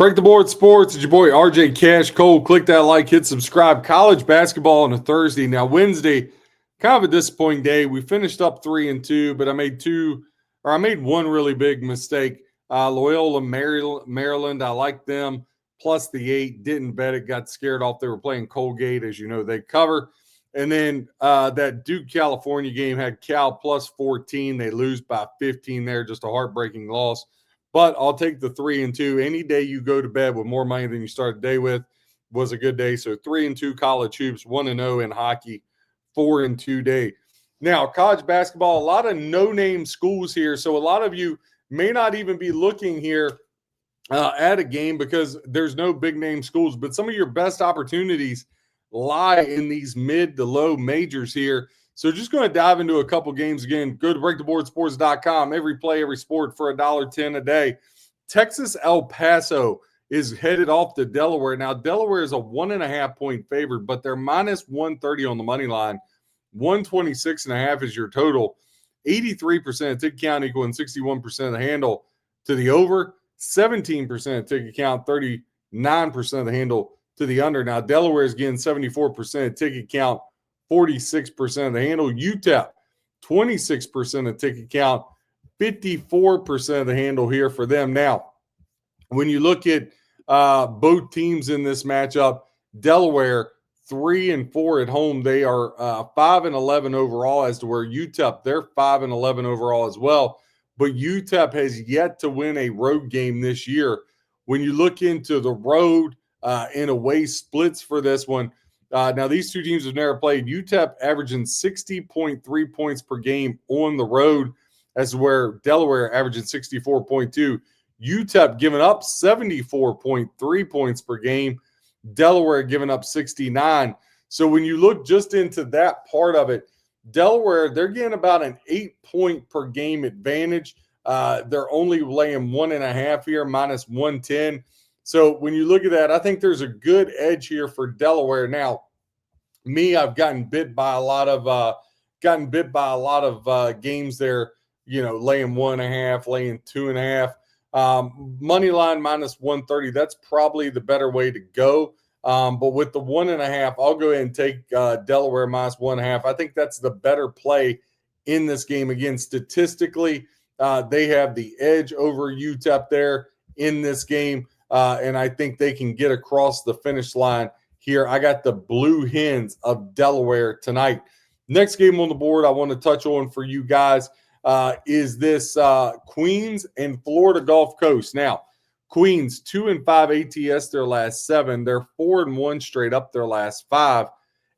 Break the board sports. It's your boy RJ Cash Cole. Click that like, hit subscribe. College basketball on a Thursday. Now, Wednesday, kind of a disappointing day. We finished up 3-2, but I made one really big mistake. Loyola, Maryland. I like them. Plus the 8. Didn't bet it. Got scared off. They were playing Colgate. As you know, they cover. And then that Duke, California game had Cal plus 14. They lose by 15 there. Just a heartbreaking loss. But I'll take the 3-2. Any day you go to bed with more money than you started the day with was a good day. So 3-2 college hoops, 1-0 in hockey, 4-2 day. Now, college basketball, a lot of no-name schools here. So a lot of you may not even be looking here at a game because there's no big-name schools. But some of your best opportunities lie in these mid to low majors here. So just going to dive into a couple games again. Go to breaktheboardsports.com. Every play, every sport for $1.10 a day. Texas El Paso is headed off to Delaware. Now, Delaware is a 1.5-point favorite, but they're minus 130 on the money line. 126.5 is your total. 83% of ticket count equaling 61% of the handle to the over. 17% of ticket count, 39% of the handle to the under. Now, Delaware is getting 74% of ticket count, 46% of the handle. UTEP, 26% of ticket count, 54% of the handle here for them. Now, when you look at both teams in this matchup, Delaware 3-4 at home. They are 5-11 overall, as to where UTEP, they're 5-11 overall as well. But UTEP has yet to win a road game this year. When you look into the road and away splits for this one, now, these two teams have never played. UTEP averaging 60.3 points per game on the road, as where Delaware averaging 64.2. UTEP giving up 74.3 points per game. Delaware giving up 69. So when you look just into that part of it, Delaware, they're getting about an 8-point per game advantage. They're only laying 1.5 here, minus 110. So when you look at that, I think there's a good edge here for Delaware. Now, I've gotten bit by a lot of games there. You know, laying 1.5, laying 2.5. Money line minus 130. That's probably the better way to go. But with the 1.5, I'll go ahead and take Delaware minus 1.5. I think that's the better play in this game. Again, statistically, they have the edge over UTEP there in this game. And I think they can get across the finish line here. I got the Blue Hens of Delaware tonight. Next game on the board I want to touch on for you guys is this Queens and Florida Gulf Coast. Now, Queens 2-5 ATS their last 7. They're 4-1 straight up their last 5.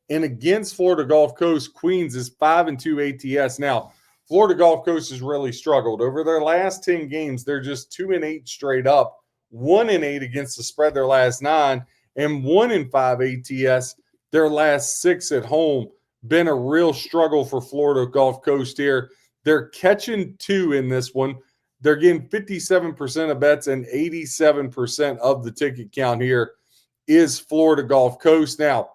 And against Florida Gulf Coast, Queens is 5-2 ATS. Now, Florida Gulf Coast has really struggled. Over their last 10 games, they're just 2-8 straight up. 1-8 against the spread their last 9, and 1-5 ATS their last 6 at home. Been a real struggle for Florida Gulf Coast here. They're catching 2 in this one. They're getting 57% of bets, and 87% of the ticket count here is Florida Gulf Coast. Now,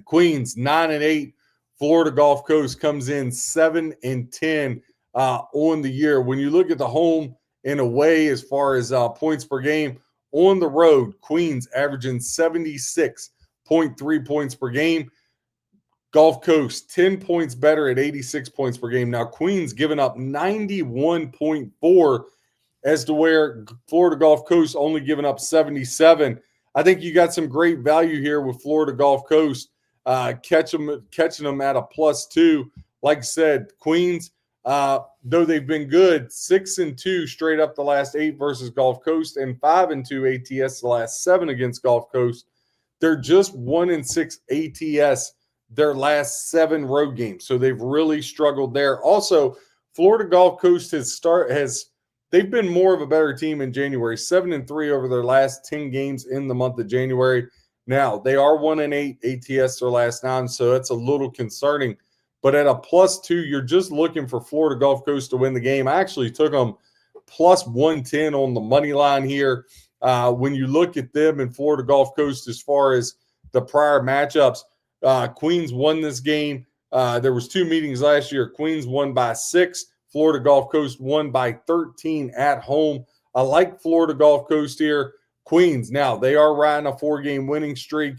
Queens 9-8. Florida Gulf Coast comes in 7-10 on the year. When you look at the home and away as far as points per game, on the road, Queens averaging 76.3 points per game. Gulf Coast 10 points better at 86 points per game. Now, Queens giving up 91.4, as to where Florida Gulf Coast only giving up 77. I think you got some great value here with Florida Gulf Coast. Catching them at a +2. Like I said, Queens, though they've been good, 6-2 straight up the last 8 versus Gulf Coast, and 5-2 ATS the last 7 against Gulf Coast. They're just 1-6 ATS their last 7 road games. So they've really struggled there. Also, Florida Gulf Coast they've been more of a better team in January, 7-3 over their last 10 games in the month of January. Now, they are 1-8 ATS their last 9, so that's a little concerning. But at a +2, you're just looking for Florida Gulf Coast to win the game. I actually took them +110 on the money line here. When you look at them and Florida Gulf Coast as far as the prior matchups, Queens won this game. There was 2 meetings last year. Queens won by 6. Florida Gulf Coast won by 13 at home. I like Florida Gulf Coast here, Queens, now they are riding a 4-game winning streak.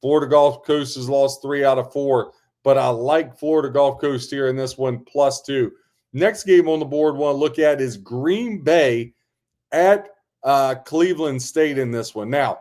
Florida Gulf Coast has lost 3 out of 4, but I like Florida Gulf Coast here in this one, +2. Next game on the board I want to look at is Green Bay at Cleveland State in this one. Now,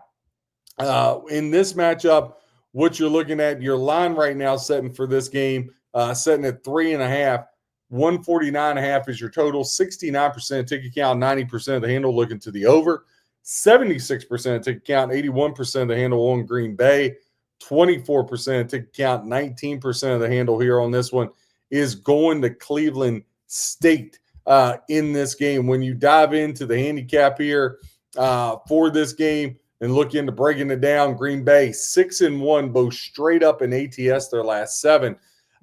in this matchup, what you're looking at, your line right now setting for this game, setting at 3.5. 149.5 is your total. 69% ticket count, 90% of the handle looking to the over. 76% ticket count, 81% of the handle on Green Bay. 24% ticket count, 19% of the handle here on this one is going to Cleveland State in this game. When you dive into the handicap here for this game and look into breaking it down, Green Bay 6-1, both straight up in ATS their last 7.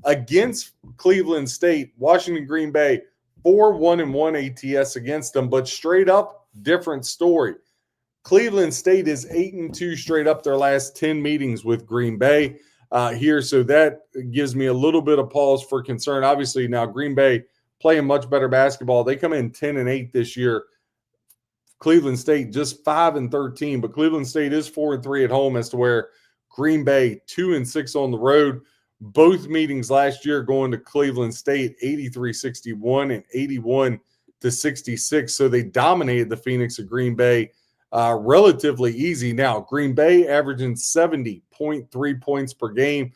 Against Cleveland State, Washington Green Bay 4-1-1 ATS against them, but straight up different story. Cleveland State is 8-2 straight up their last 10 meetings with Green Bay here, so that gives me a little bit of pause for concern. Obviously, now Green Bay playing much better basketball. They come in 10-8 this year. Cleveland State just 5-13, but Cleveland State is 4-3 at home, as to where Green Bay 2-6 on the road. Both meetings last year going to Cleveland State 83-61 and 81-66. So they dominated the Phoenix of Green Bay relatively easy. Now, Green Bay averaging 70.3 points per game.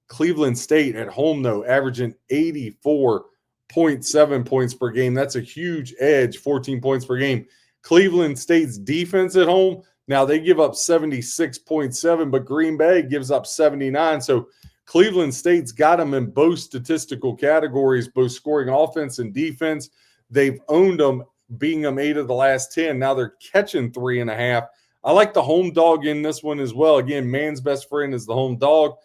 Cleveland State at home, though, averaging 84.7 points per game. That's a huge edge, 14 points per game. Cleveland State's defense at home, now they give up 76.7, but Green Bay gives up 79. So Cleveland State's got them in both statistical categories, both scoring offense and defense. They've owned them, beating them 8 of the last 10. Now they're catching 3.5. I like the home dog in this one as well. Again, man's best friend is the home dog.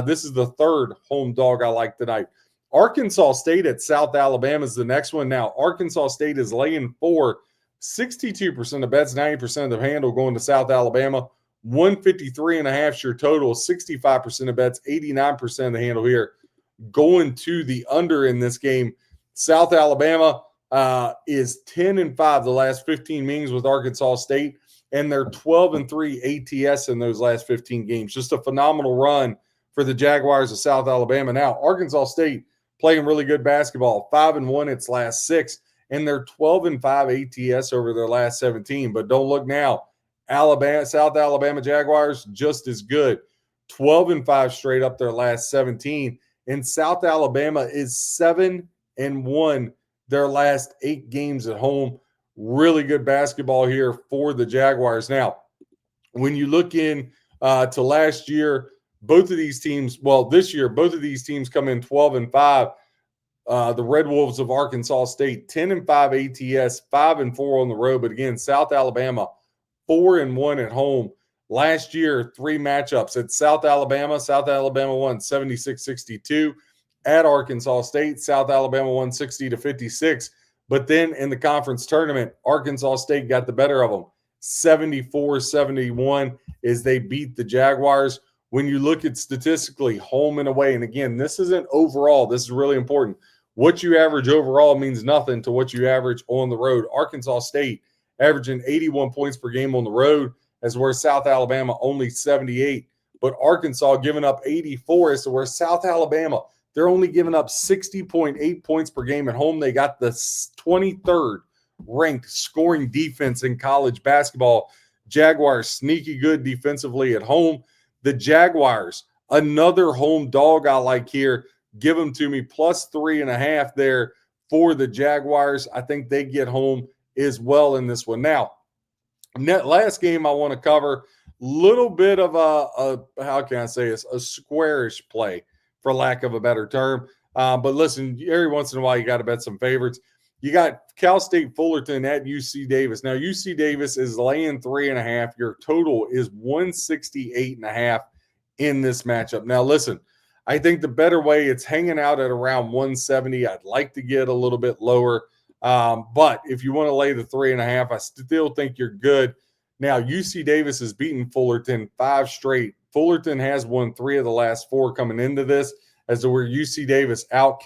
This is the third home dog I like tonight. Arkansas State at South Alabama is the next one. Now, Arkansas State is laying 4. 62% of bets, 90% of the handle going to South Alabama. 153.5 is your total. 65% of bets, 89% of the handle here going to the under in this game. South Alabama is 10-5 the last 15 meetings with Arkansas State, and they're 12-3 ATS in those last 15 games. Just a phenomenal run for the Jaguars of South Alabama. Now, Arkansas State playing really good basketball, 5-1 its last 6. And they're 12-5 ATS over their last 17. But don't look now. South Alabama Jaguars just as good. 12-5 straight up their last 17. And South Alabama is 7-1 their last 8 games at home. Really good basketball here for the Jaguars. Now, when you look in to last year, both of these teams, this year, both of these teams come in 12-5. The Red Wolves of Arkansas State, 10-5 ATS, 5-4 on the road. But again, South Alabama, 4-1 at home. Last year, 3 matchups at South Alabama won 76-62. At Arkansas State, South Alabama won 60-56. But then in the conference tournament, Arkansas State got the better of them, 74-71, as they beat the Jaguars. When you look at statistically home and away, and again, this isn't overall, this is really important. What you average overall means nothing to what you average on the road. Arkansas State averaging 81 points per game on the road, as where South Alabama only 78. But Arkansas giving up 84, as to where South Alabama, they're only giving up 60.8 points per game at home. They got the 23rd ranked scoring defense in college basketball. Jaguars sneaky good defensively at home. The Jaguars, another home dog I like here. Give them to me, +3.5 there for the Jaguars. I think they get home as well in this one. Now, last game I want to cover, little bit of how can I say this, a squarish play, for lack of a better term. But listen, every once in a while you got to bet some favorites. You got Cal State Fullerton at UC Davis. Now, UC Davis is laying 3.5. Your total is 168.5 in this matchup. Now, listen, I think the better way, it's hanging out at around 170. I'd like to get a little bit lower. But if you want to lay the 3.5, I still think you're good. Now, UC Davis has beaten Fullerton 5 straight. Fullerton has won 3 of the last 4 coming into this, as to where UC Davis at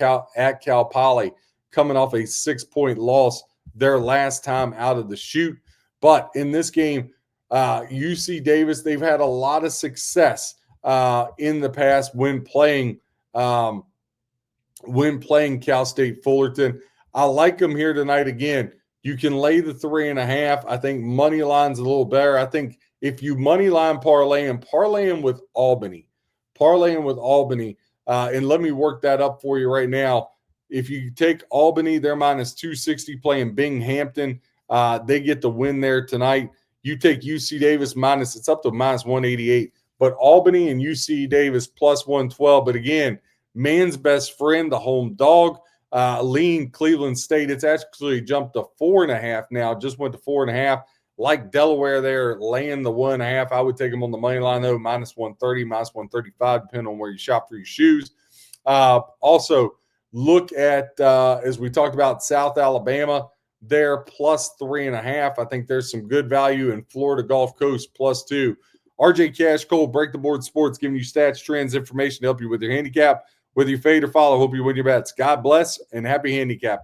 Cal Poly, coming off a 6-point loss their last time out of the chute. But in this game, UC Davis, they've had a lot of success in the past when playing Cal State Fullerton. I like them here tonight again. You can lay the 3.5. I think money line's a little better. I think if you money line parlaying with Albany, and let me work that up for you right now. If you take Albany, they're minus 260 playing Binghamton. They get the win there tonight. You take UC Davis it's up to minus 188. But Albany and UC Davis plus 112. But again, man's best friend, the home dog, lean Cleveland State. It's actually jumped to 4.5 now. Just went to 4.5. Like Delaware there, laying the 1.5. I would take them on the money line, though, minus 130, minus 135, depending on where you shop for your shoes. Also, look at, as we talked about, South Alabama. They're plus 3.5. I think there's some good value in Florida Gulf Coast plus 2. RJ Cash Cole, Break the Board Sports, giving you stats, trends, information to help you with your handicap. Whether you fade or follow, hope you win your bets. God bless and happy handicap.